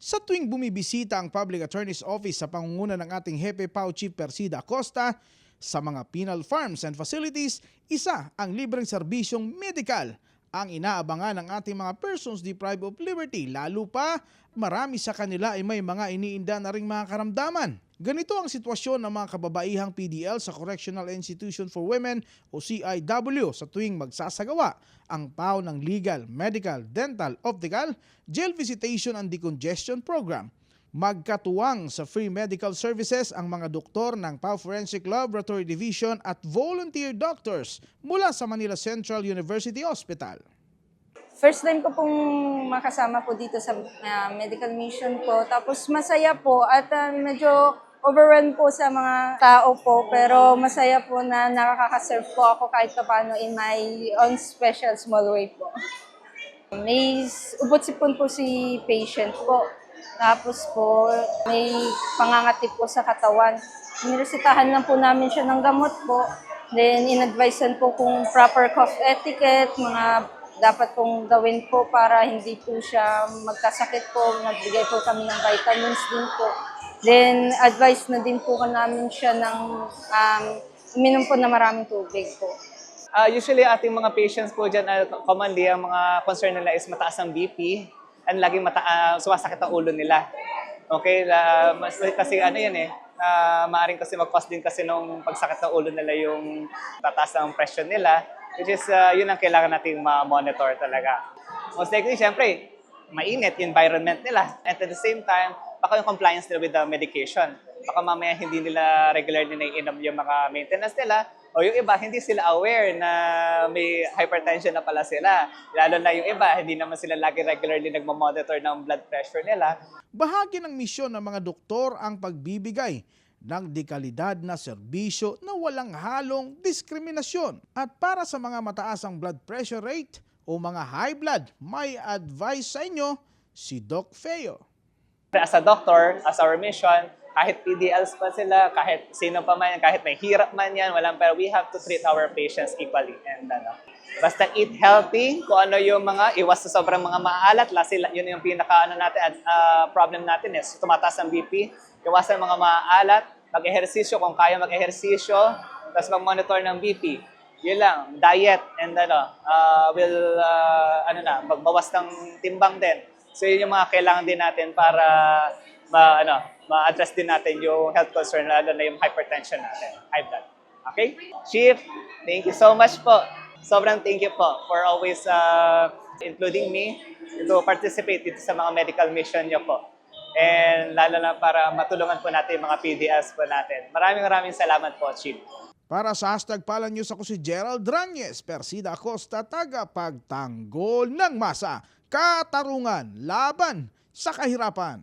Sa tuwing bumibisita ang Public Attorney's Office sa pangunguna ng ating Hepe PAO Chief Persida Acosta, sa mga penal farms and facilities, isa ang libreng serbisyong medikal ang inaabangan ng ating mga persons deprived of liberty, lalo pa marami sa kanila ay may mga iniinda na ring mga karamdaman. Ganito ang sitwasyon ng mga kababaihang PDL sa Correctional Institution for Women o CIW sa tuwing magsasagawa ang PAO ng Legal, Medical, Dental, Optical, Jail Visitation and Decongestion Program. Magkatuwang sa free medical services ang mga doktor ng PAO Forensic Laboratory Division at volunteer doctors mula sa Manila Central University Hospital. First time ko pong makasama po dito sa medical mission po. Tapos masaya po at medyo overwhelmed po sa mga tao po. Pero masaya po na nakaka-serve po ako kahit paano in my own special small way po. May ubot-sipon po si patient po. Tapos po may pangangatip po sa katawan. Niresitahan lang po namin siya ng gamot po. Then in-advisean po kung proper cough etiquette, mga dapat pong gawin po para hindi po siya magkasakit po. Nagbigay po kami ng vitamins din po. Then, advice na din po namin siya ng uminom po na maraming tubig po. Usually, ating mga patients po dyan, commonly, ang mga concern nila is mataas ang BP and laging sumasakit ang ulo nila. Okay? Kasi ano yan maaring kasi mag-cause din kasi nung pagsakit ng ulo nila yung tataas ng pressure nila. Which is, yun ang kailangan nating ma-monitor talaga. Most likely, syempre, mainit yung environment nila. And at the same time, baka yung compliance nila with the medication. Baka mamaya hindi nila regularly naiinom yung mga maintenance nila. O yung iba, hindi sila aware na may hypertension na pala sila. Lalo na yung iba, hindi naman sila lagi regularly nagmamonitor ng blood pressure nila. Bahagi ng misyon ng mga doktor ang pagbibigay ng dekalidad na serbisyo na walang halong diskriminasyon. At para sa mga mataas ang blood pressure rate o mga high blood, may advice sa inyo si Doc Feo. As a doctor, as our mission, kahit PDLs pa sila, kahit sino pa man, kahit may hirap man yan, pero we have to treat our patients equally. And basta eat healthy, kung ano yung mga iwas sa sobrang mga maalat, yun yung problem natin is tumataas ang BP, iwasan mga maalat, mag-ehersisyo kung kaya mag-ehersisyo, tapos mag-monitor ng BP. Yun lang, diet, and magbawas ng timbang din. So yun yung mga kailangan din natin para ma-address din natin yung health concern, lalo na yung hypertension natin, high blood. Okay? Chief, thank you so much po. Sobrang thank you po for always including me to participate dito sa mga medical mission niyo po. And lalo na para matulungan po natin yung mga PDLs po natin. Maraming salamat po, Chief. Para sa #Pala News, ako si Gerald Dranyes, Persida Acosta, tagapagtanggol ng masa, katarungan, laban sa kahirapan.